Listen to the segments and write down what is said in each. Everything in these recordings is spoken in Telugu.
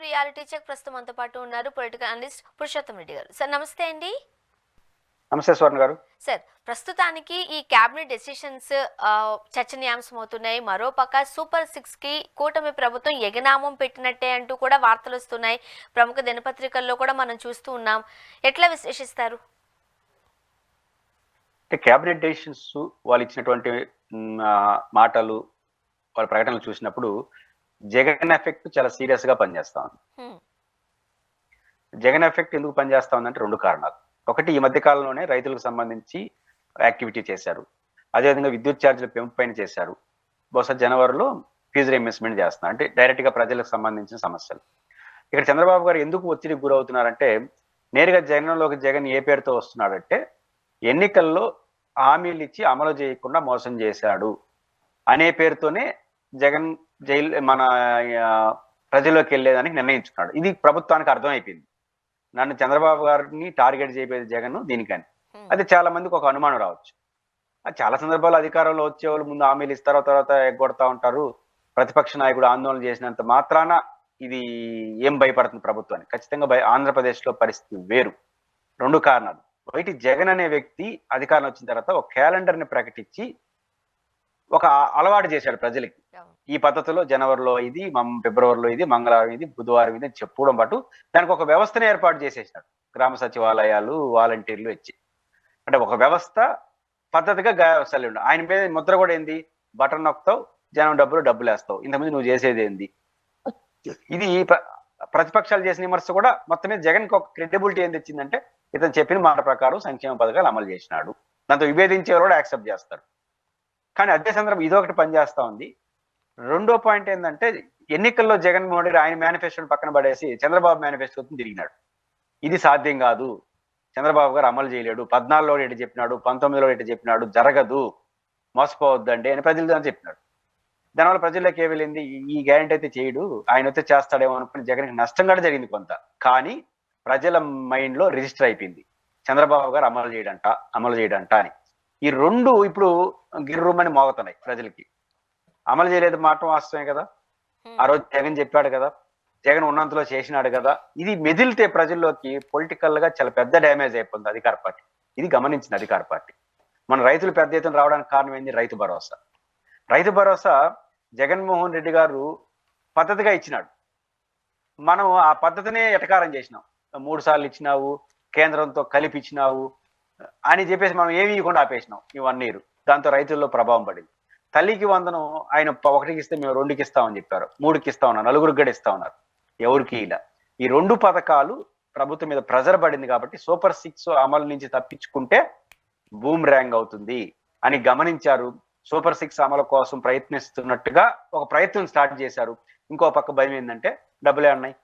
రియాలిటీ చెక్ ప్రస్తుతం మనతో పాటు ఉన్నారు పొలిటికల్ అనలిస్ట్ పురుషోత్తం రెడ్డి గారు. సార్ నమస్తే అండి. నమస్తే స్వర్ణ గారు. సార్ ప్రస్తుతానికి ఈ క్యాబినెట్ డెసిషన్స్ చర్చనీయాంశం అవుతున్నాయి. మరోపక్క సూపర్ 6 కి కూటమి ప్రభుత్వం ఎగనామం పెట్టినట్టే అంటూ కూడా వార్తలు వస్తున్నాయి. ప్రముఖ దినపత్రికల్లో కూడా మనం చూస్తూ ఉన్నాం. ఎట్లా విశ్లేషిస్తారు? క్యాబినెట్ డెసిషన్స్ వాళ్ళు ఇచ్చినటువంటి మాటలు వాళ్ళ ప్రకటనలు చూసినప్పుడు జగన్ ఎఫెక్ట్ చాలా సీరియస్ గా పనిచేస్తా ఉంది. జగన్ ఎఫెక్ట్ ఎందుకు పనిచేస్తా ఉందంటే రెండు కారణాలు. ఒకటి, ఈ మధ్య కాలంలోనే రైతులకు సంబంధించి యాక్టివిటీ చేశారు. అదేవిధంగా విద్యుత్ ఛార్జీల పెంపు పైన చేశారు. బహుశా జనవరిలో ఫీజు రీఇంబర్స్మెంట్ చేస్తున్నారు. అంటే డైరెక్ట్ గా ప్రజలకు సంబంధించిన సమస్యలు. ఇక్కడ చంద్రబాబు గారు ఎందుకు ఒత్తిడికి గురవుతున్నారంటే, నేరుగా జగన్ ఏ పేరుతో వస్తున్నాడంటే, ఎన్నికల్లో హామీలు ఇచ్చి అమలు చేయకుండా మోసం చేశాడు అనే పేరుతోనే జగన్ మన ప్రజల్లోకి వెళ్ళేదానికి నిర్ణయించుకున్నాడు. ఇది ప్రభుత్వానికి అర్థమైపోయింది. నన్ను చంద్రబాబు గారిని టార్గెట్ చేయబోయేది జగన్ దీనికని. అది చాలా మందికి ఒక అనుమానం రావచ్చు. చాలా సందర్భాల్లో అధికారంలో వచ్చేవాళ్ళు ముందు హామీలు ఇస్తారో తర్వాత ఎగ్గొడతా ఉంటారు. ప్రతిపక్ష నాయకుడు ఆందోళన చేసినంత మాత్రాన ఇది ఏం భయపడుతుంది ప్రభుత్వానికి? ఖచ్చితంగా ఆంధ్రప్రదేశ్ లో పరిస్థితి వేరు. రెండు కారణాలు. ఒకటి, జగన్ అనే వ్యక్తి అధికారం వచ్చిన తర్వాత ఒక క్యాలెండర్ ని ప్రకటించి ఒక అలవాటు చేశాడు ప్రజలకి. ఈ పద్ధతిలో జనవరిలో ఇది, ఫిబ్రవరిలో ఇది, మంగళవారం ఇది, బుధవారం ఇది చెప్పుకోవడం పాటు దానికి ఒక వ్యవస్థను ఏర్పాటు చేసేసినాడు. గ్రామ సచివాలయాలు, వాలంటీర్లు ఇచ్చి, అంటే ఒక వ్యవస్థ పద్ధతిగా ఆయన మీద ముద్ర కూడా ఏంది? బటన్ నొక్కుతావు, జనం డబ్బులు వేస్తావు, ఇంతకుముందు నువ్వు చేసేది ఏంది? ఇది ప్రతిపక్షాలు చేసిన విమర్శ కూడా మొత్తం మీద జగన్ కి ఒక క్రెడిబిలిటీ ఏం తెచ్చిందంటే, ఇతను చెప్పిన మాట ప్రకారం సంక్షేమ పథకాలు అమలు చేసినాడు. దాంతో విభేదించేవారు కూడా యాక్సెప్ట్ చేస్తారు. కానీ అదే సందర్భం ఇదొకటి పనిచేస్తా ఉంది. రెండో పాయింట్ ఏంటంటే, ఎన్నికల్లో జగన్మోహన్ రెడ్డి ఆయన మేనిఫెస్టోని పక్కన పడేసి చంద్రబాబు మేనిఫెస్టోని తిరిగినాడు. ఇది సాధ్యం కాదు, చంద్రబాబు గారు అమలు చేయలేడు, 14లో ఎటు చెప్పినాడు, 19లో ఎటు చెప్పినాడు, జరగదు, మోసపోవద్దండి అని ప్రజలతో చెప్పినాడు. దానివల్ల ప్రజల్లోకి ఏ వెళ్ళింది? ఈ గ్యారెంటీ అయితే చేయడు, ఆయన అయితే చేస్తాడేమో అనుకుని జగన్కి నష్టం కూడా జరిగింది కొంత. కానీ ప్రజల మైండ్ లో రిజిస్టర్ అయిపోయింది, చంద్రబాబు గారు అమలు చేయడంట అని. ఈ రెండు ఇప్పుడు గిర్రుమని మోగుతున్నాయి ప్రజలకి. అమలు చేయలేదు మాట వాస్తవమే కదా, ఆ రోజు జగన్ చెప్పాడు కదా, జగన్ ఉన్నంతలో చేసినాడు కదా. ఇది మెదిలితే ప్రజల్లోకి పొలిటికల్ గా చాలా పెద్ద డ్యామేజ్ అయిపోతుంది అధికార పార్టీ. ఇది గమనించింది అధికార పార్టీ. మన రైతులు పెద్ద ఎత్తున రావడానికి కారణం ఏంది? రైతు భరోసా. రైతు భరోసా జగన్మోహన్ రెడ్డి గారు పద్ధతిగా ఇచ్చినాడు. మనం ఆ పద్ధతినే ఎటకారం చేసినాం. 3 సార్లు ఇచ్చినావు, కేంద్రంతో కలిపి ఇచ్చినావు అని చెప్పేసి మనం ఏమి ఇవ్వకుండా ఆపేసినాం ఈ 1 year. దాంతో రైతుల్లో ప్రభావం పడింది. తల్లికి వందనం ఆయన 1కి ఇస్తే మేము 2కి ఇస్తామని చెప్పారు, 3కి ఇస్తా ఉన్నారు, 4కి కూడా ఇస్తా ఉన్నారు. ఎవరికి ఇలా ఈ 2 పథకాలు ప్రభుత్వం మీద ప్రెజర్ పడింది కాబట్టి సూపర్ 6 అమలు నుంచి తప్పించుకుంటే బూమ్ ర్యాంగ్ అవుతుంది అని గమనించారు. సూపర్ 6 అమలు కోసం ప్రయత్నిస్తున్నట్టుగా ఒక ప్రయత్నం స్టార్ట్ చేశారు. ఇంకో పక్క భయం ఏంటంటే, డబ్బులే ఉన్నాయి.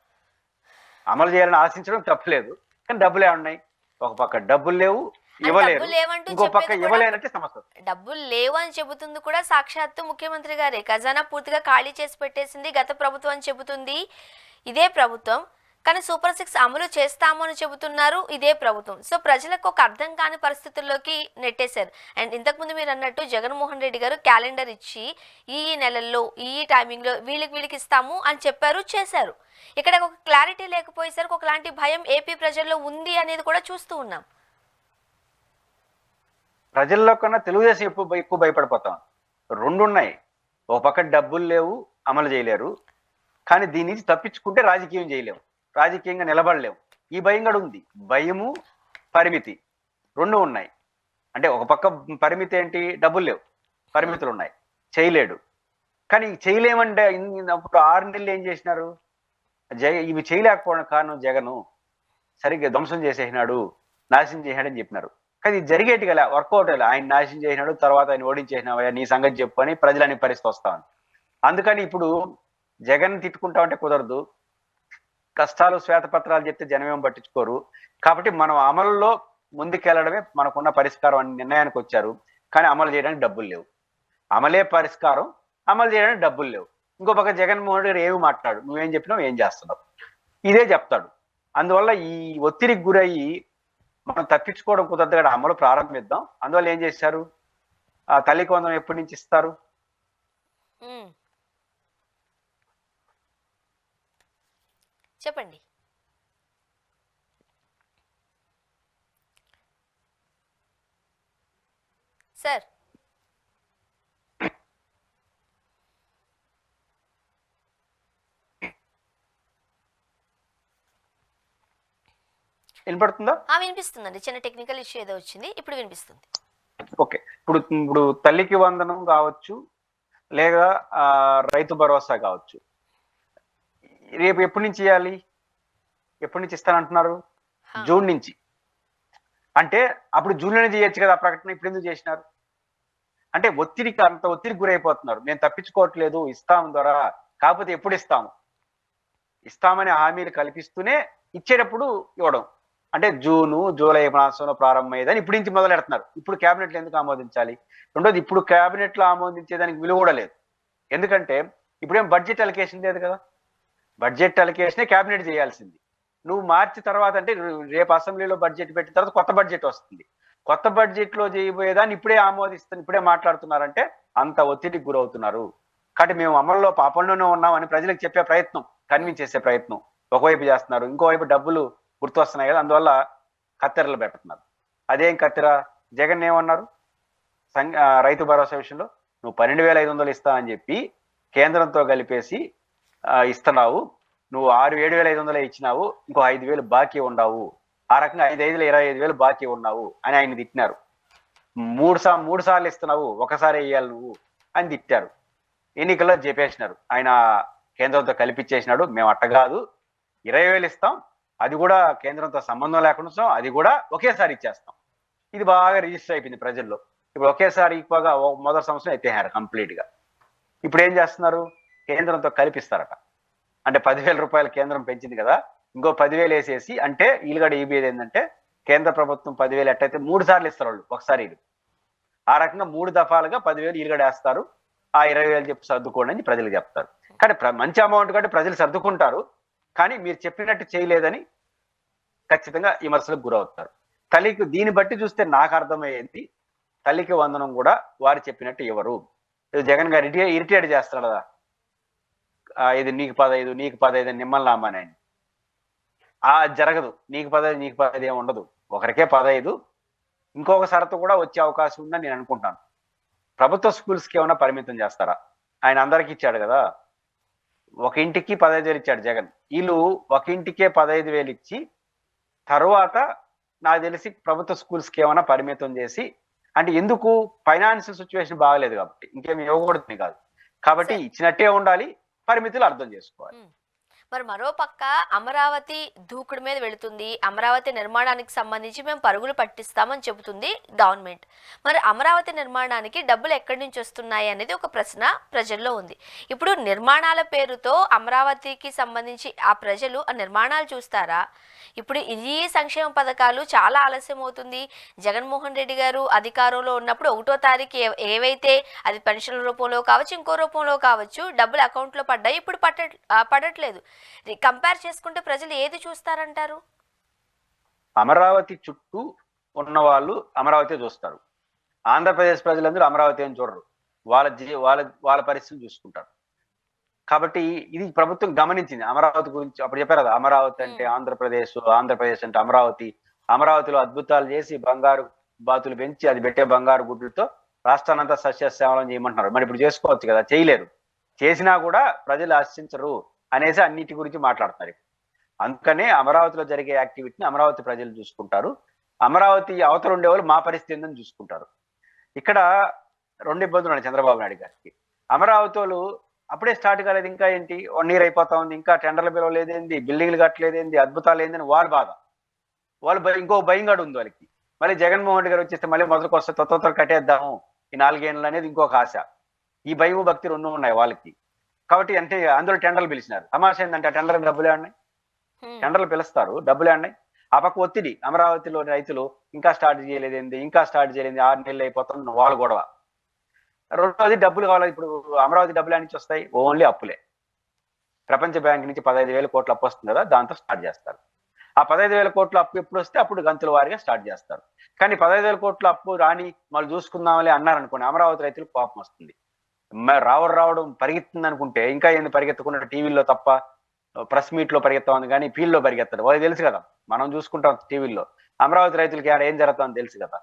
అమలు చేయాలని ఆశించడం తప్పలేదు, కానీ డబ్బులే ఉన్నాయి. ఒక పక్క డబ్బులు లేవు, ఇవ్వలేరు. ఇంకో పక్క ఇవ్వలేనంటే సమస్య. డబ్బులు లేవు అని చెబుతుంది కూడా సాక్షాత్తు ముఖ్యమంత్రి గారే. ఖజానా పూర్తిగా ఖాళీ చేసి పెట్టేసింది గత ప్రభుత్వం అని చెబుతుంది ఇదే ప్రభుత్వం. కానీ సూపర్ 6 అమలు చేస్తాము అని చెబుతున్నారు ఇదే ప్రభుత్వం. సో ప్రజలకు ఒక అర్థం కాని పరిస్థితుల్లోకి నెట్టేశారు. అండ్ ఇంతకుముందు మీరు అన్నట్టు జగన్మోహన్ రెడ్డి గారు క్యాలెండర్ ఇచ్చి ఈ నెలల్లో ఈ టైమింగ్లో వీళ్ళకి ఇస్తాము అని చెప్పారు, చేశారు. ఇక్కడ ఒక క్లారిటీ లేకపోయేసరికి ఒకలాంటి భయం ఏపీ ప్రజల్లో ఉంది అనేది కూడా చూస్తూ ఉన్నాం. ప్రజల్లో కన్నా తెలుగుదేశం ఎక్కువ భయపడిపోతాం. రెండు ఉన్నాయి. ఒక పక్క డబ్బులు లేవు, అమలు చేయలేరు. కానీ దీని నుంచి తప్పించుకుంటే రాజకీయం చేయలేము, రాజకీయంగా నిలబడలేము. ఈ భయం కూడా ఉంది. భయము, పరిమితి రెండు ఉన్నాయి. అంటే ఒక పక్క పరిమితి ఏంటి? డబ్బులు లేవు, పరిమితులు ఉన్నాయి, చేయలేడు. కానీ చేయలేమంటే అప్పుడు 6 నెలలు ఏం చేసినారు? ఇవి చేయలేకపోవడం కారణం జగను సరిగ్గా ధ్వంసం చేసేసినాడు, నాశనం చేసినాడని చెప్పినారు. కానీ ఇది జరిగేటి గల వర్కౌట్ అలా. ఆయన నాశనం చేసినాడు, తర్వాత ఆయన ఓడించేసినావా, నీ సంగతి చెప్పు అని ప్రజలని పరిస్థితి వస్తా ఉంది. అందుకని ఇప్పుడు జగన్ తిట్టుకుంటా ఉంటే కుదరదు. కష్టాలు శ్వేతపత్రాలు చెప్తే జనమేం పట్టించుకోరు. కాబట్టి మనం అమలులో ముందుకెళ్లడమే మనకున్న పరిష్కారం అని నిర్ణయానికి వచ్చారు. కానీ అమలు చేయడానికి డబ్బులు లేవు. అమలే పరిష్కారం, అమలు చేయడానికి డబ్బులు లేవు. ఇంకో పక్క జగన్మోహన్ రెడ్డి ఏమి మాట్లాడు, నువ్వేం చెప్పినావు, ఏం చేస్తున్నావు, ఇదే చెప్తాడు. అందువల్ల ఈ ఒత్తిడికి గురయ్యి మనం తప్పించుకోవడం కుదరదు కదా, అమలు ప్రారంభిద్దాం. అందువల్ల ఏం చేశారు? ఆ తల్లికి వందనం ఎప్పటి నుంచి ఇస్తారు? చెప్పండి. సార్. వినపడుతుందా? వినిపిస్తుందండి. చిన్న టెక్నికల్ ఇష్యూ ఏదో వచ్చింది, ఇప్పుడు వినిపిస్తుంది. ఓకే. ఇప్పుడు తల్లికి వందనం కావచ్చు, లేదా రైతు భరోసా కావచ్చు, రేపు ఎప్పటి నుంచి ఇవ్వాలి? ఎప్పటి నుంచి ఇస్తానంటున్నారు? జూన్ నుంచి. అంటే అప్పుడు జూన్లోనే చేయొచ్చు కదా ఆ ప్రకటన, ఇప్పుడు ఎందుకు చేసినారు? అంటే అంత ఒత్తిడికి గురైపోతున్నారు. మేము తప్పించుకోవట్లేదు, ఇస్తాం ద్వారా, కాకపోతే ఎప్పుడు ఇస్తామని హామీలు కల్పిస్తూనే ఇచ్చేటప్పుడు ఇవ్వడం. అంటే జూను జూలై మాసంలో ప్రారంభమయ్యేదని ఇప్పుడు నుంచి మొదలెడుతున్నారు. ఇప్పుడు క్యాబినెట్లు ఎందుకు ఆమోదించాలి? రెండోది, ఇప్పుడు క్యాబినెట్లు ఆమోదించేదానికి విలువ కూడా లేదు. ఎందుకంటే ఇప్పుడేం బడ్జెట్ అలికేషన్ లేదు కదా. బడ్జెట్ అలికేషనే క్యాబినెట్ చేయాల్సింది. నువ్వు మార్చి తర్వాత అంటే రేపు అసెంబ్లీలో బడ్జెట్ పెట్టిన తర్వాత కొత్త బడ్జెట్ వస్తుంది. కొత్త బడ్జెట్ లో చేయబోయేదాన్ని ఇప్పుడే ఆమోదిస్తాను, ఇప్పుడే మాట్లాడుతున్నారంటే అంత ఒత్తిడికి గురవుతున్నారు. కాబట్టి మేము అమల్లో పాపంలోనే ఉన్నామని ప్రజలకు చెప్పే ప్రయత్నం, కన్విన్స్ చేసే ప్రయత్నం ఒకవైపు చేస్తున్నారు. ఇంకోవైపు డబ్బులు గుర్తొస్తున్నాయి కదా, అందువల్ల కత్తెరలు పెడుతున్నారు. అదేం కత్తెర? జగన్ ఏమన్నారు రైతు భరోసా విషయంలో? నువ్వు 12,500 ఇస్తా అని చెప్పి కేంద్రంతో కలిపేసి ఇస్తున్నావు, నువ్వు 6,000-7,500 ఇచ్చినావు, ఇంకో 5,000 బాకీ ఉండవు, ఆ రకంగా 5,500 25,000 బాకీ ఉన్నావు అని ఆయన తిట్టినారు. మూడు సార్లు ఇస్తున్నావు, ఒకసారి ఇయ్యాలి నువ్వు అని తిట్టారు. ఎన్నికల్లో చెప్పేసినారు, ఆయన కేంద్రంతో కలిపిచ్చేసినాడు, మేము అట్ట కాదు 20,000 ఇస్తాం, అది కూడా కేంద్రంతో సంబంధం లేకుండా అది కూడా ఒకేసారి ఇచ్చేస్తాం. ఇది బాగా రిజిస్టర్ అయిపోయింది ప్రజల్లో. ఇప్పుడు ఒకేసారి ఎక్కువగా మొదటి సంవత్సరం ఎత్తేసారు కంప్లీట్ గా. ఇప్పుడు ఏం చేస్తున్నారు? కేంద్రంతో కలిపిస్తారట. అంటే 10,000 రూపాయలు కేంద్రం పెంచింది కదా, ఇంకో 10,000 వేసేసి, అంటే ఈలుగడ ఈబీది ఏంటంటే కేంద్ర ప్రభుత్వం 10,000 ఎట్టయితే 3 సార్లు ఇస్తారు వాళ్ళు ఒకసారి, ఆ రకంగా 3 దఫాలుగా 10,000 ఈలుగడ వేస్తారు. ఆ 20,000 చెప్పి సర్దుకోండి అని ప్రజలకు చెప్తారు. కానీ మంచి అమౌంట్ కంటే ప్రజలు సర్దుకుంటారు, కానీ మీరు చెప్పినట్టు చేయలేదని ఖచ్చితంగా విమర్శలకు గురవుతారు. తల్లికి దీన్ని బట్టి చూస్తే నాకు అర్థమయ్యేది, తల్లికి వందనం కూడా వారు చెప్పినట్టు ఎవరు. జగన్ గారు ఇరిటేట్ చేస్తాడు కదా, ఇది నీకు 15 నీకు 15 నిమ్మల్నామాని. జరగదు. నీకు 15 ఏమి ఉండదు, ఒకరికే 15. ఇంకొక షరతు కూడా వచ్చే అవకాశం ఉందని నేను అనుకుంటాను. ప్రభుత్వ స్కూల్స్కి ఏమైనా పరిమితం చేస్తారా? ఆయన అందరికి ఇచ్చాడు కదా, ఒక ఇంటికి 15,000 ఇచ్చాడు జగన్. వీళ్ళు ఒక ఇంటికే 15,000 ఇచ్చి తర్వాత నాకు తెలిసి ప్రభుత్వ స్కూల్స్కి ఏమైనా పరిమితం చేసి, అంటే ఎందుకు? ఫైనాన్షియల్ సిచ్యువేషన్ బాగలేదు కాబట్టి, ఇంకేమి ఇవ్వకూడదు కాదు కాబట్టి ఇచ్చినట్టే ఉండాలి, పరిమితులు అర్థం చేసుకోవాలి. మరి మరో పక్క అమరావతి దూకుడు మీద వెళుతుంది. అమరావతి నిర్మాణానికి సంబంధించి మేము పరుగులు పట్టిస్తామని చెబుతుంది గవర్నమెంట్. మరి అమరావతి నిర్మాణానికి డబ్బులు ఎక్కడి నుంచి వస్తున్నాయి అనేది ఒక ప్రశ్న ప్రజల్లో ఉంది. ఇప్పుడు నిర్మాణాల పేరుతో అమరావతికి సంబంధించి ఆ ప్రజలు ఆ నిర్మాణాలు చూస్తారా? ఇప్పుడు ఈ సంక్షేమ పథకాలు చాలా ఆలస్యం అవుతుంది. జగన్మోహన్ రెడ్డి గారు అధికారంలో ఉన్నప్పుడు 1వ తారీఖు ఏవైతే అది పెన్షన్ల రూపంలో కావచ్చు, ఇంకో రూపంలో కావచ్చు, డబ్బులు అకౌంట్లో పడ్డాయి, ఇప్పుడు పడట్లేదు. కంపేర్ చేసుకుంటే ప్రజలు ఏది చూస్తారంటారు? అమరావతి చుట్టూ ఉన్న వాళ్ళు అమరావతి చూస్తారు. ఆంధ్రప్రదేశ్ ప్రజలందరూ అమరావతి అని చూడరు, వాళ్ళ పరిస్థితులు చూసుకుంటారు. కాబట్టి ఇది ప్రభుత్వం గమనించింది అమరావతి గురించి. అప్పుడు చెప్పారు కదా, అమరావతి అంటే ఆంధ్రప్రదేశ్, ఆంధ్రప్రదేశ్ అంటే అమరావతి. అమరావతిలో అద్భుతాలు చేసి బంగారు బాతులు పెంచి అది పెట్టే బంగారు గుడ్లతో రాష్ట్రాన్నంతా సస్యశ్యామలం చేయమంటున్నారు. మరి ఇప్పుడు చేసుకోవచ్చు కదా, చేయలేరు. చేసినా కూడా ప్రజలు ఆశించరు అనేసి అన్నిటి గురించి మాట్లాడుతున్నారు. అందుకనే అమరావతిలో జరిగే యాక్టివిటీని అమరావతి ప్రజలు చూసుకుంటారు, అమరావతి అవతల ఉండేవాళ్ళు మా పరిస్థితి ఏందని చూసుకుంటారు. ఇక్కడ 2 ఇబ్బందులు ఉన్నాయి చంద్రబాబు నాయుడు గారికి. అమరావతి వాళ్ళు అప్పుడే స్టార్ట్ కాలేదు, ఇంకా ఏంటి 1 year అయిపోతా ఉంది, ఇంకా టెండర్లు పిలవలేదేంది, బిల్డింగ్లు కట్టలేదేంది, అద్భుతాలు ఏందని వాళ్ళ బాధ. ఇంకో భయం కూడా ఉంది వాళ్ళకి. మళ్ళీ జగన్మోహన్ రెడ్డి గారు వచ్చేస్తే మళ్ళీ మొదలుకు వస్తే తొత్త కట్టేద్దాము ఈ 4 ఏళ్ళు అనేది ఇంకొక ఆశ. ఈ భయం భక్తి 2 ఉన్నాయి వాళ్ళకి. కాబట్టి అంటే అందులో టెండర్లు పిలిచినారు. తమాషా ఏంటంటే ఆ టెండర్ డబ్బులే ఉన్నాయి, టెండర్లు పిలుస్తారు, డబ్బులే ఉన్నాయి. ఆ పక్క ఒత్తిడి, అమరావతిలో రైతులు ఇంకా స్టార్ట్ చేయలేదేంది, 6 నెలలు అయిపోతుంది వాళ్ళ గొడవ. రెండోది డబ్బులు కావాలి. ఇప్పుడు అమరావతి డబ్బులు నుంచి వస్తాయి, ఓన్లీ అప్పులే. ప్రపంచ బ్యాంక్ నుంచి 15,000 కోట్ల అప్పు వస్తుంది కదా, దాంతో స్టార్ట్ చేస్తారు. ఆ 15,000 కోట్ల అప్పు ఎప్పుడు వస్తే అప్పుడు గంతుల వారిగా స్టార్ట్ చేస్తారు. కానీ 15,000 కోట్ల అప్పు రాని మళ్ళీ చూసుకుందామని అన్నారనుకోండి, అమరావతి రైతులకు కోపం వస్తుంది. రావడం పరిగెత్తుంది అనుకుంటే ఇంకా ఏంది పరిగెత్తకుండా టీవీల్లో తప్ప ప్రెస్ మీట్ లో పరిగెత్తా ఉంది కానీ ఫీల్డ్ లో పరిగెత్తాడు. వాళ్ళకి తెలుసు కదా, మనం చూసుకుంటాం టీవీల్లో అమరావతి రైతులకి ఆడ ఏం జరుగుతుందని తెలుసు కదా.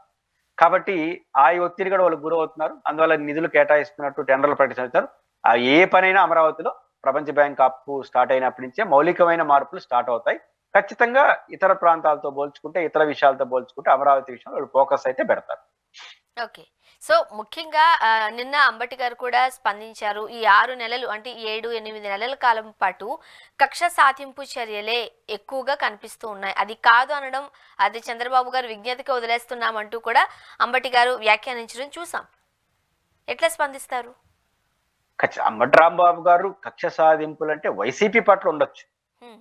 కాబట్టి ఆ ఒత్తిడి కూడా వాళ్ళు గురవుతున్నారు. అందువల్ల నిధులు కేటాయిస్తున్నట్టు టెండర్లు ప్రకటించారు. ఆ ఏ పనైనా అమరావతిలో ప్రపంచ బ్యాంక్ అప్పు స్టార్ట్ అయినప్పటి నుంచే మౌలికమైన మార్పులు స్టార్ట్ అవుతాయి. ఖచ్చితంగా ఇతర ప్రాంతాలతో పోల్చుకుంటే, ఇతర విషయాలతో పోల్చుకుంటే అమరావతి విషయంలో వాళ్ళు ఫోకస్ అయితే పెడతారు. ఓకే. సో, ముఖ్యంగా నిన్న అంబటి గారు కూడా స్పందించారు. ఈ 6 నెలలు అంటే 7, 8 నెలల కాలం పాటు కక్ష సాధింపు చర్యలే ఎక్కువగా కనిపిస్తూ ఉన్నాయి. అది కాదు అనడం, అది చంద్రబాబు గారు విజ్ఞతకి వదిలేస్తున్నామంటూ కూడా అంబటి గారు వ్యాఖ్యానించడం చూసాం. ఎట్లా స్పందిస్తారు? అంబటి రాంబాబు గారు కక్ష సాధింపులు అంటే వైసీపీ పట్ల ఉండొచ్చు. హ్మ్.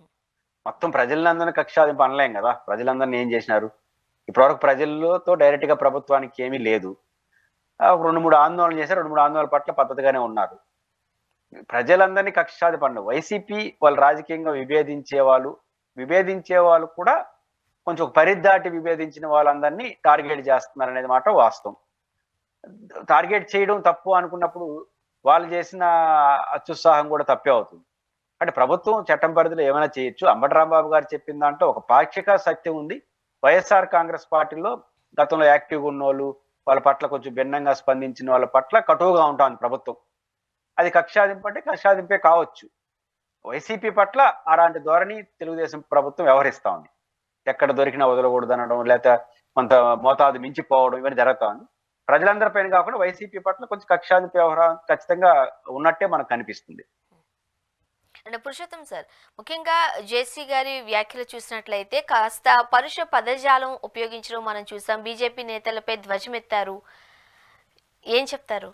మొత్తం ప్రజలందరినీ కక్ష సాధింపు అనలేం కదా. ప్రజలందరినీ ఏం చేసినారు? ఇప్పటివరకు ప్రజలతో డైరెక్ట్ గా ప్రభుత్వానికి ఏమీ లేదు. 2-3 ఆందోళనలు చేశారు. 2-3 ఆందోళనల పట్ల పద్ధతిగానే ఉన్నారు. ప్రజలందరినీ కక్ష సాధింపు వైసీపీ వాళ్ళు రాజకీయంగా విభేదించే వాళ్ళు కూడా కొంచెం ఒక పరిధి దాటి విభేదించిన వాళ్ళందరినీ టార్గెట్ చేస్తున్నారు అనేది మాట వాస్తవం. టార్గెట్ చేయడం తప్పు అనుకున్నప్పుడు వాళ్ళు చేసిన అత్యుత్సాహం కూడా తప్పే అవుతుంది. అంటే ప్రభుత్వం చట్టం పరిధిలో ఏమైనా చేయొచ్చు. అంబటి రాంబాబు గారు చెప్పిన దాంట్లో ఒక పాక్షిక సత్యం ఉంది. వైఎస్ఆర్ కాంగ్రెస్ పార్టీలో గతంలో యాక్టివ్గా ఉన్న వాళ్ళు, వాళ్ళ పట్ల కొంచెం భిన్నంగా స్పందించిన వాళ్ళ పట్ల కటువుగా ఉంటుంది ప్రభుత్వం. అది కక్షాదింపు అంటే కక్షాదింపే కావచ్చు. వైసీపీ పట్ల అలాంటి ధోరణి తెలుగుదేశం ప్రభుత్వం వ్యవహరిస్తా ఉంది. ఎక్కడ దొరికినా వదలకూడదు అనడం, లేకపోతే కొంత మోతాదు మించిపోవడం, ఇవన్నీ జరుగుతా ఉంది. ప్రజలందరి పైన కాకుండా వైసీపీ పట్ల కొంచెం కక్షాదింపు వ్యవహారం ఖచ్చితంగా ఉన్నట్టే మనకు కనిపిస్తుంది. అంటే పురుషోత్తం సార్, ముఖ్యంగా జేసీ గారి వ్యాఖ్యలు చూసినట్లయితే కాస్త పరుష పదజాలం ఉపయోగించడం మనం చూసాం. బీజేపీ నేతలపై ధ్వజమెత్తారు. ఏం చెప్తారు?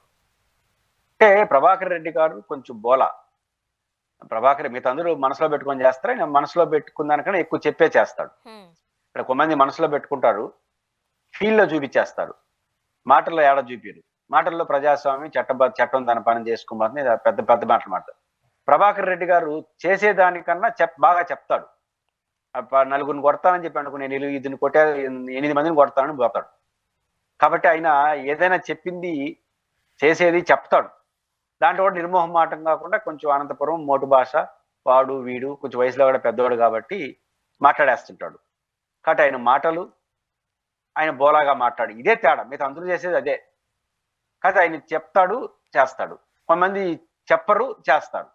అంటే ప్రభాకర్ రెడ్డి గారు కొంచెం బోలా. మిగతా అందరూ మనసులో పెట్టుకొని చేస్తారు. ఆయన మనసులో పెట్టుకున్న దానికన్నా ఎక్కువ చెప్పే చేస్తాడు. ఇక్కడ కొంతమంది మనసులో పెట్టుకుంటారు, ఫీల్డ్ లో చూపించేస్తారు, మాటల్లో ఏడ చూపిరు. మాటల్లో ప్రజాస్వామ్యం, చట్టం తన పని చేసుకోబోతుంది, పెద్ద పెద్ద మాటలు మాట్లాడు. ప్రభాకర్ రెడ్డి గారు చేసేదానికన్నా బాగా చెప్తాడు. నలుగురిని కొడతానని చెప్పి అనుకుని నేను ఇదిని కొట్టే 8 మందిని కొడతానని పోతాడు. కాబట్టి ఆయన ఏదైనా చెప్పింది చేసేది చెప్తాడు. దాంట్లో కూడా నిర్మోహమాటం కాకుండా కొంచెం అనంతపురం మోటు భాష, వాడు వీడు కొంచెం వయసులో కూడా పెద్దవాడు కాబట్టి మాట్లాడేస్తుంటాడు. కాబట్టి ఆయన మాటలు, ఆయన బోలాగా మాట్లాడు, ఇదే తేడా. మిగతా అందరూ చేసేది అదే. కాబట్టి ఆయన చెప్తాడు, చేస్తాడు. కొంతమంది చెప్పరు, చేస్తారు,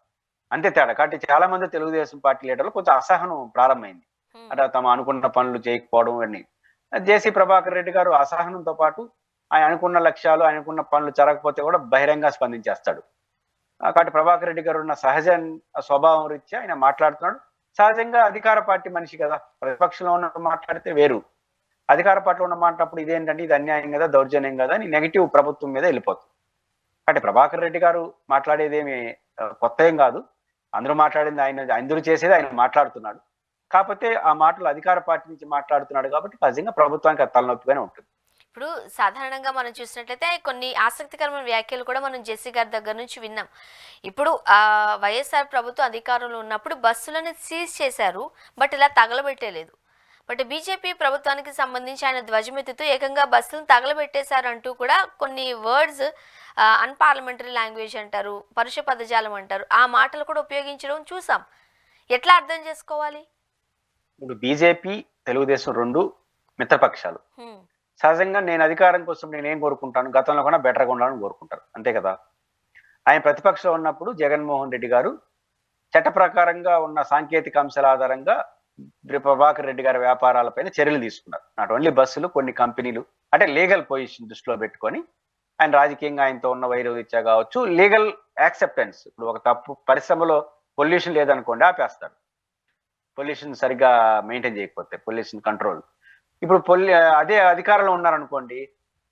అంతే తేడా. కాబట్టి చాలా మంది తెలుగుదేశం పార్టీ లీడర్లు కొంచెం అసహనం ప్రారంభమైంది. అంటే తమ అనుకున్న పనులు చేయకపోవడం అన్ని. జేసీ ప్రభాకర్ రెడ్డి గారు అసహనంతో పాటు ఆయన అనుకున్న లక్ష్యాలు, అనుకున్న పనులు జరగకపోతే కూడా బహిరంగ స్పందించేస్తాడు. కాబట్టి ప్రభాకర్ రెడ్డి గారు ఉన్న సహజ స్వభావం రీత్యా ఆయన మాట్లాడుతున్నాడు. సహజంగా అధికార పార్టీ మనిషి కదా, ప్రతిపక్షంలో ఉన్నప్పుడు మాట్లాడితే వేరు, అధికార పార్టీలో ఉన్న మాట్లాడినప్పుడు ఇదేంటంటే ఇది అన్యాయం కదా, దౌర్జన్యం కదా అని నెగిటివ్ ప్రభుత్వం మీద వెళ్ళిపోతుంది. కాబట్టి ప్రభాకర్ రెడ్డి గారు మాట్లాడేదేమి కొత్త ఏం కాదు. అందరూ మాట్లాడింది అందరూ చేసేది ఆయన మాట్లాడుతున్నాడు. కాకపోతే ఆ మాటలు అధికార పార్టీ నుంచి మాట్లాడుతున్నాడు కాబట్టి సహజంగా ప్రభుత్వానికి అది తలనొప్పిగానే ఉంటుంది. ఇప్పుడు సాధారణంగా మనం చూసినట్లయితే కొన్ని ఆసక్తికరమైన వ్యాఖ్యలు కూడా మనం జేసీ గారి దగ్గర నుంచి విన్నాం. ఇప్పుడు వైఎస్ఆర్ ప్రభుత్వం అధికారంలో ఉన్నప్పుడు బస్సులను సీజ్ చేశారు, బట్ ఇలా తగలబెట్టలేదు. బట్ బీజేపీ ప్రభుత్వానికి సంబంధించి ఆయన ధ్వజమెత్తుతూ ఏకంగా బస్సులను తగలబెట్టేశారు అంటూ కూడా కొన్ని వర్డ్స్ అన్పార్లమెంటరీ లాంగ్వేజ్ అంటారు, పరుష పదజాలం అంటారు, ఆ మాటలు కూడా ఉపయోగించడం చూసాం. ఎట్లా అర్థం చేసుకోవాలి? ఇప్పుడు బీజేపీ, తెలుగుదేశం రెండు మిత్రపక్షాలు. సహజంగా నేను అధికారం కోసం నేనేం కోరుకుంటాను, గతంలో కూడా బెటర్గా ఉండాలని కోరుకుంటారు, అంతే కదా. ఆయన ప్రతిపక్షంలో ఉన్నప్పుడు జగన్మోహన్ రెడ్డి గారు చట్ట ప్రకారంగా ఉన్న సాంకేతిక అంశాల ఆధారంగా ప్రభాకర్ రెడ్డి గారి వ్యాపారాలపైన చర్యలు తీసుకున్నారు. నాట్ ఓన్లీ బస్సులు, కొన్ని కంపెనీలు, అంటే లీగల్ పొజిషన్ దృష్టిలో పెట్టుకొని ఆయన రాజకీయంగా ఆయనతో ఉన్న వైరుధ్య కావచ్చు, లీగల్ యాక్సెప్టెన్స్. ఇప్పుడు ఒక తప్పు పరిశ్రమలో పొల్యూషన్ లేదనుకోండి, ఆపేస్తారు. పొల్యూషన్ సరిగ్గా మెయింటైన్ చేయకపోతే పొల్యూషన్ కంట్రోల్. ఇప్పుడు అదే అధికారంలో ఉన్నారనుకోండి,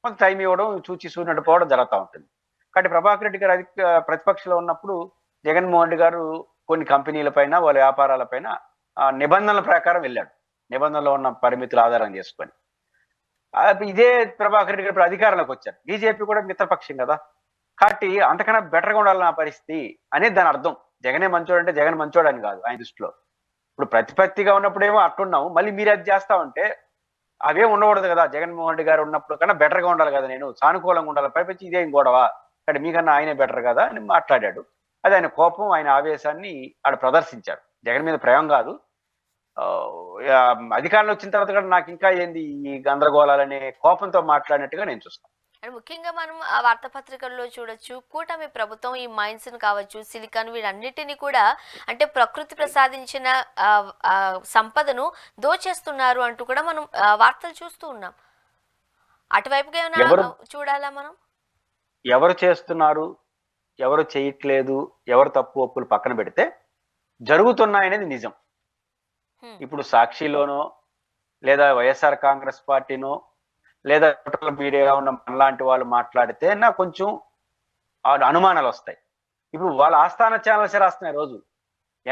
కొంత టైం ఇవ్వడం, చూసినట్టు పోవడం జరుగుతూ ఉంటుంది. కాబట్టి ప్రభాకర్ రెడ్డి గారు ప్రతిపక్షంలో ఉన్నప్పుడు జగన్మోహన్ రెడ్డి గారు కొన్ని కంపెనీల పైన, వాళ్ళ వ్యాపారాలపైన నిబంధనల ప్రకారం వెళ్ళాడు, నిబంధనలో ఉన్న పరిమితులు ఆధారం చేసుకొని. ఇదే ప్రభాకర్ రెడ్డి గారు అధికారంలోకి వచ్చారు. బీజేపీ కూడా మిత్రపక్షం కదా, కాబట్టి అంతకన్నా బెటర్గా ఉండాలి నా పరిస్థితి అనేది దాని అర్థం. జగనే మంచోడు అంటే జగన్ మంచోడు అని కాదు ఆయన దృష్టిలో. ఇప్పుడు ప్రతిపత్తిగా ఉన్నప్పుడేమో అట్టున్నాము, మళ్ళీ మీరు అది చేస్తా ఉంటే అవే ఉండకూడదు కదా. జగన్మోహన్ రెడ్డి గారు ఉన్నప్పుడు కన్నా బెటర్గా ఉండాలి కదా, నేను సానుకూలంగా ఉండాలి, పైపచ్చి ఇదేం గొడవ, ఇక్కడ మీకన్నా ఆయనే బెటర్ కదా అని మాట్లాడాడు. అది ఆయన కోపం, ఆయన ఆవేశాన్ని ఆడ ప్రదర్శించాడు. జగన్ మీద ప్రేమ కాదు. అధికారంలో వచ్చిన తర్వాత కూడా నాకు ఇంకా ఏంది ఈ గందరగోళాలనే కోపంతో మాట్లాడినట్టుగా నేను చూస్తాను. అండ్ ముఖ్యంగా మనం ఆ వార్తాపత్రికల్లో చూడొచ్చు, కూటమి ప్రభుత్వం ఈ మైన్స్ కావచ్చు, సిలికాన్ వీటన్నిటిని కూడా అంటే ప్రకృతి ప్రసాదించిన సంపదను దోచేస్తున్నారు అంటూ కూడా మనం వార్తలు చూస్తూ ఉన్నాం. అటువైపుగా ఏమైనా చూడాలా మనం? ఎవరు చేస్తున్నారు, ఎవరు చేయట్లేదు, ఎవరు తప్పు ఒప్పులు పక్కన పెడితే జరుగుతున్నాయనేది నిజం. ఇప్పుడు సాక్షిలోనో లేదా వైఎస్ఆర్ కాంగ్రెస్ పార్టీనో లేదా సోషల్ మీడియా ఉన్న మనలాంటి వాళ్ళు మాట్లాడితే నాకు కొంచెం అనుమానాలు వస్తాయి. ఇప్పుడు వాళ్ళ ఆస్థాన ఛానల్స్ రాస్తున్నాయి రోజు.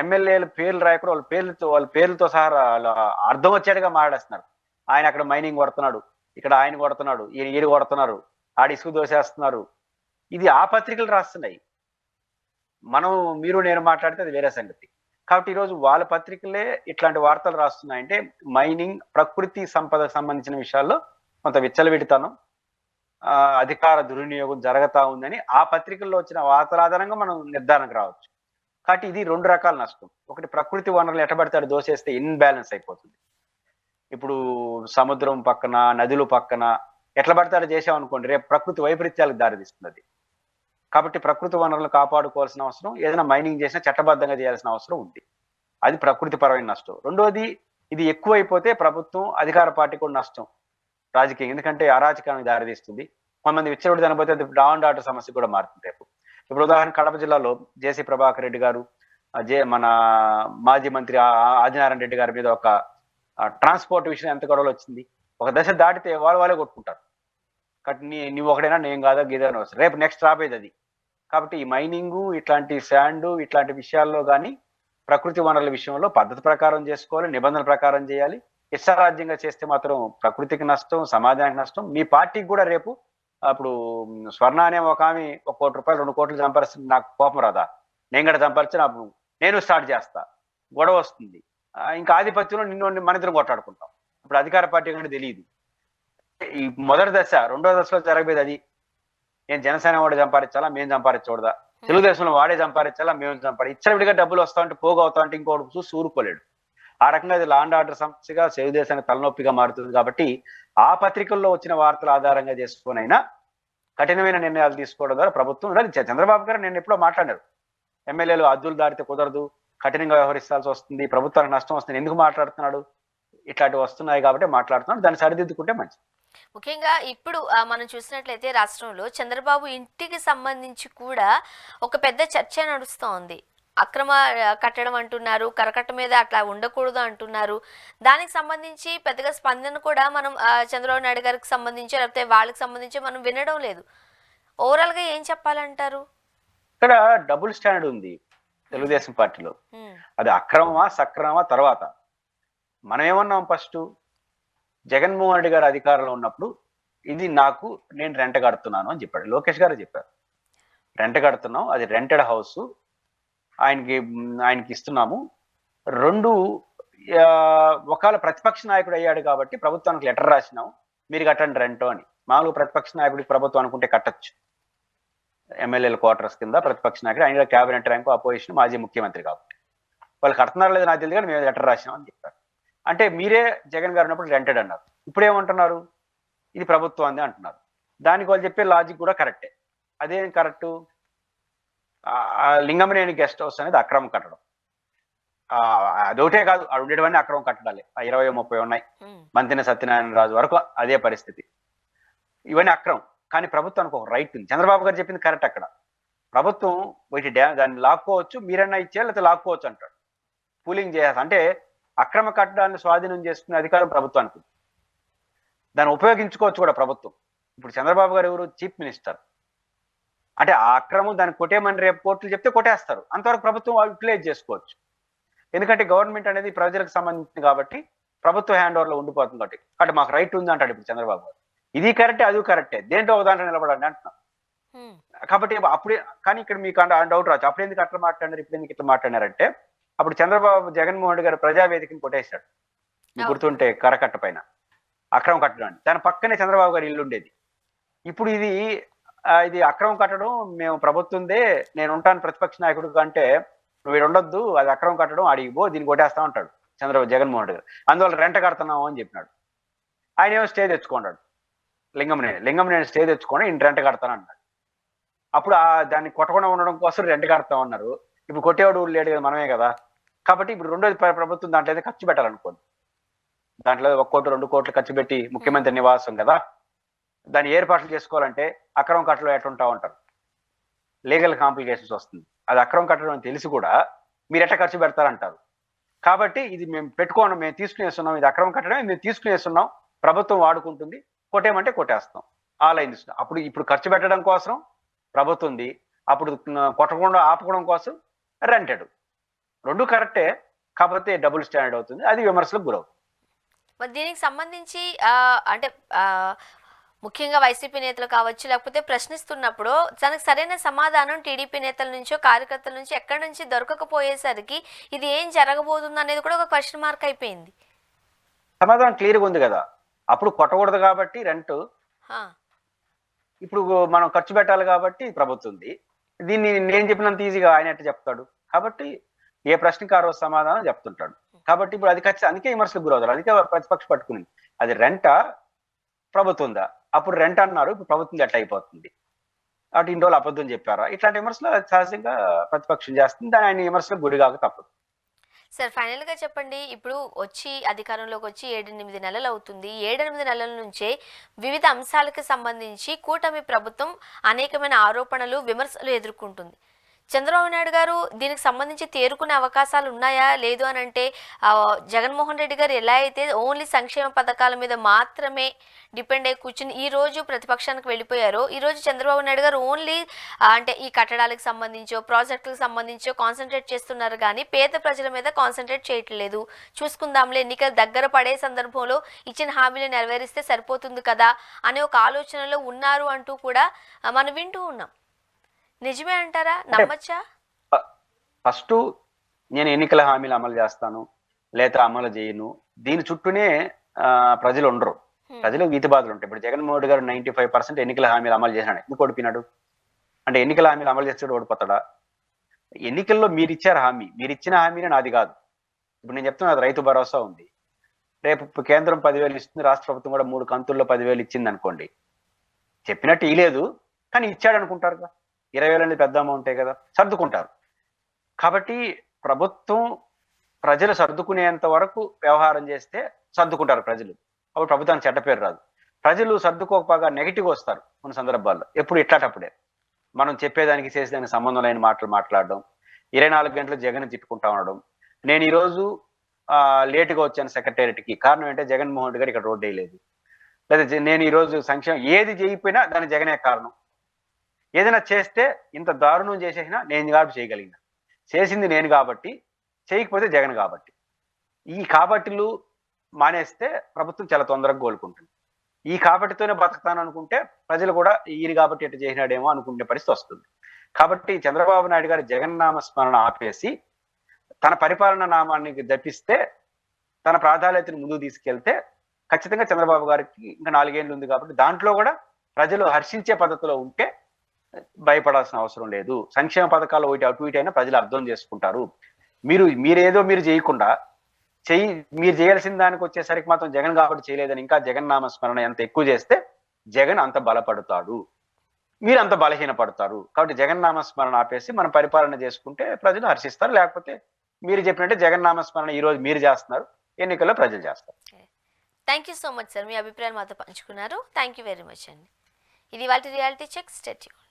ఎమ్మెల్యేల పేర్లు రాయకుండా వాళ్ళ పేర్లతో సహా అర్థం వచ్చేట్టుగా మాట్లాడేస్తున్నారు. ఆయన అక్కడ మైనింగ్ కొడుతున్నాడు, ఇక్కడ ఆయన కొడుతున్నాడు, ఈయన కొడుతున్నారు, ఆడి ఇసుకు దోసేస్తున్నారు. ఇది ఆ పత్రికలు రాస్తున్నాయి. మనం మీరు నేను మాట్లాడితే అది వేరే సంగతి. కాబట్టి ఈరోజు వాళ్ళ పత్రికలే ఇట్లాంటి వార్తలు రాస్తున్నాయంటే మైనింగ్, ప్రకృతి సంపదకు సంబంధించిన విషయాల్లో కొంత విచ్చలవిడితనం, అధికార దుర్వినియోగం జరుగుతా ఉందని ఆ పత్రికల్లో వచ్చిన వార్తల ఆధారంగా మనం నిర్ధారణకు రావచ్చు. కాబట్టి ఇది రెండు రకాల నష్టం. ఒకటి, ప్రకృతి వనరులు ఎట్టబడతాడు దోసేస్తే ఇన్బ్యాలెన్స్ అయిపోతుంది. ఇప్పుడు సముద్రం పక్కన, నదులు పక్కన ఎట్లా పడతాడో చేసామనుకోండి, రేపు ప్రకృతి వైపరీత్యాలకు దారితీస్తుంది. కాబట్టి ప్రకృతి వనరులను కాపాడుకోవాల్సిన అవసరం, ఏదైనా మైనింగ్ చేసినా చట్టబద్ధంగా చేయాల్సిన అవసరం ఉంది. అది ప్రకృతి పరమైన నష్టం. రెండోది, ఇది ఎక్కువైపోతే ప్రభుత్వం, అధికార పార్టీ కూడా నష్టం రాజకీయం. ఎందుకంటే అరాచకానికి దారితీస్తుంది. కొంతమంది విచ్చలవిడి చనిపోతే అది లా అండ్ ఆర్డర్ సమస్య కూడా మారుతుంది రేపు. ఇప్పుడు ఉదాహరణ కడప జిల్లాలో జేసీ ప్రభాకర్ రెడ్డి గారు, మన మాజీ మంత్రి ఆదినారాయణ రెడ్డి గారి మీద ఒక ట్రాన్స్పోర్ట్ విషయం ఎంత గొడవలు వచ్చింది. ఒక దశ దాటితే వాళ్ళే కొట్టుకుంటారు. కాబట్టి నువ్వు ఒకడైనా నేను కాదా గీదని వస్తుంది. రేపు నెక్స్ట్ రాబోయేది అది. కాబట్టి ఈ మైనింగు, ఇట్లాంటి శాండ్, ఇట్లాంటి విషయాల్లో కానీ ప్రకృతి వనరుల విషయంలో పద్ధతి ప్రకారం చేసుకోవాలి, నిబంధనల ప్రకారం చేయాలి. ఇష్టారాజ్యంగా చేస్తే మాత్రం ప్రకృతికి నష్టం, సమాజానికి నష్టం. మీ పార్టీకి కూడా రేపు, అప్పుడు స్వర్ణ అనే ఒక ఆమె 1 కోటి రూపాయలు 2 కోట్లు సంపాదిస్తుంది, నాకు కోపం రాదా? నేను కూడా సంపాదించిన నేను స్టార్ట్ చేస్తా, గొడవ వస్తుంది. ఇంకా ఆధిపత్యంలో మన ఇద్దరం కొట్టాడుకుంటాం. ఇప్పుడు అధికార పార్టీ కంటే తెలియదు. ఈ మొదటి దశ, రెండో దశలో జరగబోయేది అది. నేను జనసేన వాడు సంపాదించాలా, మేము సంపాదించకూడదా? తెలుగుదేశంలో వాడే సంపాదించాలా, మేము ఇచ్చడివిడిగా డబ్బులు వస్తా ఉంటే, పోగవుతా ఉంటే ఇంకోటి చూసి ఊరుకోలేడు. ఆ రకంగా అది లా అండ్ ఆర్డర్ సమస్యగా, తెలుగుదేశానికి తలనొప్పిగా మారుతుంది. కాబట్టి ఆ పత్రికల్లో వచ్చిన వార్తల ఆధారంగా చేసుకునైనా కఠినమైన నిర్ణయాలు తీసుకోవడం ద్వారా ప్రభుత్వం, చంద్రబాబు గారు నేను ఎప్పుడో మాట్లాడారు, ఎమ్మెల్యేలు అద్దులు దాటితే కుదరదు, కఠినంగా వ్యవహరించాల్సి వస్తుంది, ప్రభుత్వానికి నష్టం వస్తుంది. ఎందుకు మాట్లాడుతున్నాడు? ఇట్లాంటివి వస్తున్నాయి కాబట్టి మాట్లాడుతున్నాడు. దాన్ని సరిదిద్దుకుంటే మంచిది. ముఖ్యంగా ఇప్పుడు మనం చూసినట్లయితే రాష్ట్రంలో చంద్రబాబు ఇంటికి సంబంధించి కూడా ఒక పెద్ద చర్చ నడుస్తోంది. అక్రమ కట్టడం అంటున్నారు, కరకట్ట మీద అట్లా ఉండకూడదు అంటున్నారు. దానికి సంబంధించి పెద్దగా స్పందన కూడా మనం చంద్రబాబు నాయుడు గారికి సంబంధించి, లేకపోతే వాళ్ళకి సంబంధించి మనం వినడం లేదు. ఓవరాల్ గా ఏం చెప్పాలంటారు? ఇక్కడ డబుల్ స్టాండర్డ్ ఉంది తెలుగుదేశం పార్టీలో. అది అక్రమమా సక్రమమా తర్వాత. మనం ఏమన్నాం? ఫస్ట్ జగన్మోహన్ రెడ్డి గారు అధికారంలో ఉన్నప్పుడు ఇది నేను రెంట కడుతున్నాను అని చెప్పాడు. లోకేష్ గారు చెప్పారు, రెంట కడుతున్నాం, అది రెంటెడ్ హౌస్, ఆయనకి ఇస్తున్నాము. రెండు, ఒకవేళ ప్రతిపక్ష నాయకుడు అయ్యాడు కాబట్టి ప్రభుత్వానికి లెటర్ రాసినాము, మీరు కట్టండి రెంటో అని. మామూలుగా ప్రతిపక్ష నాయకుడికి ప్రభుత్వం అనుకుంటే కట్టచ్చు. ఎమ్మెల్యేల క్వార్టర్స్ కింద ప్రతిపక్ష నాయకుడు, ఆయన క్యాబినెట్ ర్యాంకు, అపోజిషన్, మాజీ ముఖ్యమంత్రి కాబట్టి వాళ్ళు కడుతున్నారో లేదో నాకు తెలియదు కానీ మేము లెటర్ రాసినాం అని చెప్పారు. అంటే మీరే జగన్ గారు ఉన్నప్పుడు రెంటెడ్ అన్నారు, ఇప్పుడు ఏమంటున్నారు? ఇది ప్రభుత్వం అంది అంటున్నారు. దానికి వాళ్ళు చెప్పే లాజిక్ కూడా కరెక్టే. అదేం కరెక్టు? లింగమనేని గెస్ట్ హౌస్ అనేది అక్రమం కట్టడం. అదొకటే కాదు, అది ఉండేటివన్నీ అక్రమం కట్టడాలి. 20-30 ఉన్నాయి. మంత్రి సత్యనారాయణ రాజు వరకు అదే పరిస్థితి. ఇవన్నీ అక్రమం. కానీ ప్రభుత్వానికి ఒక రైట్ ఉంది. చంద్రబాబు గారు చెప్పింది కరెక్ట్. అక్కడ ప్రభుత్వం దాన్ని లాక్కోవచ్చు, మీరన్నా ఇచ్చేయాలి, లేకపోతే లాక్కోవచ్చు అంటాడు. పూలింగ్ చేయాలి అంటే అక్రమ కట్టడాన్ని స్వాధీనం చేసుకునే అధికారం ప్రభుత్వానికి. దాన్ని ఉపయోగించుకోవచ్చు కూడా ప్రభుత్వం. ఇప్పుడు చంద్రబాబు గారు ఎవరు? Chief minister. అంటే ఆ అక్రమం దాన్ని కొట్టేమని రేపు కోర్టులు చెప్తే కొట్టేస్తారు. అంతవరకు ప్రభుత్వం యూటిలైజ్ చేసుకోవచ్చు. ఎందుకంటే గవర్నమెంట్ అనేది ప్రజలకు సంబంధించింది కాబట్టి ప్రభుత్వ హ్యాండ్ ఓవర్లో ఉండిపోతుంది. కాబట్టి అంటే మాకు రైట్ ఉంది అంటాడు ఇప్పుడు చంద్రబాబు గారు. ఇది కరెక్టే, అది కరెక్టే, దేంట్లో ఒక దాంట్లో నిలబడండి అంటున్నాం. కాబట్టి అప్పుడే, కానీ ఇక్కడ మీకు డౌట్ రావచ్చు, అప్పుడు ఎందుకు అట్లా మాట్లాడారు, ఇప్పుడు ఎందుకు ఇట్లా మాట్లాడారంటే, అప్పుడు జగన్మోహన్ రెడ్డి గారు ప్రజావేదికని కొట్టేశాడు. మీకు గుర్తుంటే కరకట్ట పైన అక్రమం కట్టడం, దాని పక్కనే చంద్రబాబు గారి ఇల్లు ఉండేది. ఇప్పుడు ఇది అక్రమం కట్టడం మేము ప్రభుత్వందే, నేను ఉంటాను ప్రతిపక్ష నాయకుడు అంటే నువ్వు ఇక్కడ ఉండొద్దు, అది అక్రమం కట్టడం, అడిగి పో, దీన్ని కొట్టేస్తా ఉంటాడు జగన్మోహన్ రెడ్డి గారు. అందువల్ల రెంట కడుతున్నావు అని చెప్పినాడు. ఆయన ఏమో స్టే తెచ్చుకున్నాడు, లింగంనేని స్టే తెచ్చుకొని ఇంటి రెంట కడతాను అన్నాడు. అప్పుడు దాన్ని కొట్టకుండా ఉండడం కోసం రెంట కడతాం అన్నారు. ఇప్పుడు కొట్టేవాడు లేడు కదా, మనమే కదా. కాబట్టి ఇప్పుడు రెండోది ప్రభుత్వం దాంట్లో అయితే ఖర్చు పెట్టాలనుకోండి. దాంట్లో 1 కోటి 2 కోట్లు ఖర్చు పెట్టి ముఖ్యమంత్రి నివాసం కదా, దాన్ని ఏర్పాట్లు చేసుకోవాలంటే అక్రమం కట్టలో ఎట్లుంటా ఉంటారు, లీగల్ కాంప్లికేషన్స్ వస్తుంది. అది అక్రమం కట్టడం అని తెలిసి కూడా మీరు ఎట్లా ఖర్చు పెడతారంటారు. కాబట్టి ఇది మేము పెట్టుకోండి, మేము తీసుకునేస్తున్నాం, ఇది అక్రమం కట్టడమే, మేము తీసుకునేస్తున్నాం, ప్రభుత్వం వాడుకుంటుంది, కొట్టేయమంటే కొట్టేస్తాం, ఆ లైన్ తీసుకున్నాం. అప్పుడు ఇప్పుడు ఖర్చు పెట్టడం కోసం ప్రభుత్వం ఉంది, అప్పుడు కొట్టకుండా ఆపుకోవడం కోసం రెంటెడ్. రెండు కరెక్టే, కాకపోతే డబుల్ స్టాండర్డ్ అవుతుంది, అది విమర్శలకు గురవుతుంది. మరి దీనికి సంబంధించి అంటే ముఖ్యంగా వైసీపీ నేతలు కావచ్చు, లేకపోతే ప్రశ్నిస్తున్నప్పుడు తనకు సరైన సమాధానం టీడీపీ నేతల నుంచో కార్యకర్తల నుంచి ఎక్కడి నుంచి దొరకకపోయేసరికి ఇది ఏం జరగబోతుంది అనేది కూడా ఒక క్వశ్చన్ మార్క్ అయిపోయింది. సమాధానం క్లియర్గా ఉంది కదా, అప్పుడు కొట్టకూడదు కాబట్టి రెంట్, ఇప్పుడు మనం ఖర్చు పెట్టాలి కాబట్టి ప్రభుత్వం ఉంది. దీన్ని నేను చెప్పినంత ఈజీగా ఆయన ఎట్లా చెప్తాడు? కాబట్టి ఏ ప్రశ్నకి ఆ రోజు సమాధానం చెప్తుంటాడు. కాబట్టి ఇప్పుడు అది ఖచ్చితంగా అందుకే విమర్శలకు గురవుతారు. అందుకే ప్రతిపక్షం పట్టుకునింది. అది రెంటా ప్రభుత్వం ఉందా? అప్పుడు రెంట్ అన్నారు, ఇప్పుడు ప్రభుత్వం ఎట్లా అయిపోతుంది? అటు ఇన్ని రోజులు అబద్ధం చెప్పారా? ఇట్లాంటి విమర్శలు సహజంగా ప్రతిపక్షం చేస్తుంది. దాని ఆయన విమర్శలకు గురిగాక తప్పదు. సార్, ఫైనల్ గా చెప్పండి, ఇప్పుడు అధికారంలోకి వచ్చి 7-8 నెలలు అవుతుంది. 7-8 నెలల నుంచే వివిధ అంశాలకు సంబంధించి కూటమి ప్రభుత్వం అనేకమైన ఆరోపణలు, విమర్శలు ఎదుర్కొంటుంది. చంద్రబాబు నాయుడు గారు దీనికి సంబంధించి తేరుకునే అవకాశాలు ఉన్నాయా? లేదు అని అంటే జగన్మోహన్ రెడ్డి గారు ఎలా అయితే ఓన్లీ సంక్షేమ పథకాల మీద మాత్రమే డిపెండ్ అయి కూర్చుని ఈ రోజు ప్రతిపక్షానికి వెళ్ళిపోయారో, ఈ రోజు చంద్రబాబు నాయుడు గారు ఓన్లీ అంటే ఈ కట్టడాలకు సంబంధించో ప్రాజెక్టులకు సంబంధించో కాన్సన్ట్రేట్ చేస్తున్నారు, కానీ పేద ప్రజల మీద కాన్సన్ట్రేట్ చేయట్లేదు. చూసుకుందాంలే, ఎన్నికలు దగ్గర పడే సందర్భంలో ఇచ్చిన హామీలు నెరవేరిస్తే సరిపోతుంది కదా అనే ఒక ఆలోచనలో ఉన్నారు అంటూ కూడా మనం వింటూ ఉన్నాం. నిజమే అంటారా? నమ్మచ్చా? ఫస్ట్ నేను ఎన్నికల హామీలు అమలు చేస్తాను లేదా అమలు చేయను, దీని చుట్టూనే ప్రజలు ఉండరు. ప్రజలు వీతి బాధలు ఉంటాయి. ఇప్పుడు జగన్మోహన్ రెడ్డి గారు 95% ఎన్నికల హామీలు అమలు చేసినాడు, ఎందుకు ఓడిపోయినాడు అంటే ఎన్నికల హామీలు అమలు చేస్తే ఓడిపోతాడా? ఎన్నికల్లో మీరు ఇచ్చారు హామీ, మీరు ఇచ్చిన హామీనే నాది కాదు. ఇప్పుడు నేను చెప్తున్నా, రైతు భరోసా ఉంది, రేపు కేంద్రం 10,000 ఇస్తుంది, రాష్ట్ర ప్రభుత్వం కూడా 3 కంతుల్లో 10,000 ఇచ్చింది అనుకోండి. చెప్పినట్టు ఇలేదు, కానీ ఇచ్చాడు అనుకుంటారు కదా. 20,000 అనేది పెద్ద అమౌంటే కదా, సర్దుకుంటారు. కాబట్టి ప్రభుత్వం ప్రజలు సర్దుకునేంత వరకు వ్యవహారం చేస్తే సర్దుకుంటారు ప్రజలు, అప్పుడు ప్రభుత్వానికి చెడ్డ పేరు రాదు. ప్రజలు సర్దుకోకపోగా నెగిటివ్ వస్తారు కొన్ని సందర్భాల్లో. ఎప్పుడు ఇట్లాటప్పుడే మనం చెప్పేదానికి చేసేదానికి సంబంధం లేని మాటలు మాట్లాడడం, 24 గంటలు జగన్ తిట్టుకుంటా ఉండడం. నేను ఈరోజు లేటుగా వచ్చాను సెక్రటేరియట్కి, కారణం ఏంటంటే జగన్మోహన్ రెడ్డి గారు ఇక్కడ రోడ్డు వేయలేదు, లేదా నేను ఈరోజు సంక్షేమం ఏది చేయకపోయినా దాని జగనే కారణం. ఏదైనా చేస్తే ఇంత దారుణం చేసేసినా నేను కాబట్టి చేయగలిగిన, చేసింది నేను కాబట్టి, చేయకపోతే జగన్ కాబట్టి. ఈ కాబట్టిలు మానేస్తే ప్రభుత్వం చాలా తొందరగా కోలుకుంటుంది. ఈ కాబట్టితోనే బతుకుతాను అనుకుంటే ప్రజలు కూడా ఈయన కాబట్టి ఎట్లా చేసినాడేమో అనుకునే పరిస్థితి వస్తుంది. కాబట్టి చంద్రబాబు నాయుడు గారి జగన్నామ స్మరణ ఆపేసి తన పరిపాలన నామాన్ని జపిస్తే, తన ప్రాధాన్యతను ముందుకు తీసుకెళ్తే ఖచ్చితంగా చంద్రబాబు గారికి ఇంకా 4 ఏళ్ళు ఉంది కాబట్టి దాంట్లో కూడా ప్రజలు హర్షించే పద్ధతిలో ఉంటే భయపడాల్సిన అవసరం లేదు. సంక్షేమ పథకాలు ఒకటి అటు ఇటు అయినా ప్రజలు అర్థం చేసుకుంటారు. మీరు చేయకుండా మీరు చేయాల్సిన దానికి వచ్చేసరికి మాత్రం జగన్ కాబట్టి చేయలేదని ఇంకా జగన్నామ స్మరణ ఎంత ఎక్కువ చేస్తే జగన్ అంత బలపడతాడు, మీరు అంత బలహీనపడతారు. కాబట్టి జగన్నామ స్మరణ ఆపేసి మనం పరిపాలన చేసుకుంటే ప్రజలు హర్షిస్తారు. లేకపోతే మీరు చెప్పినట్టే జగన్నామ స్మరణ ఈ రోజు మీరు చేస్తున్నారు, ఎన్నికల్లో ప్రజలు చేస్తారు. Thank you so much sir, మీ అభిప్రాయాలు మాతో పంచుకున్నారు. థ్యాంక్ యూ వెరీ మచ్ అండి. ఇది వాళ్ళ రియాలిటీ చెక్. Stay tuned.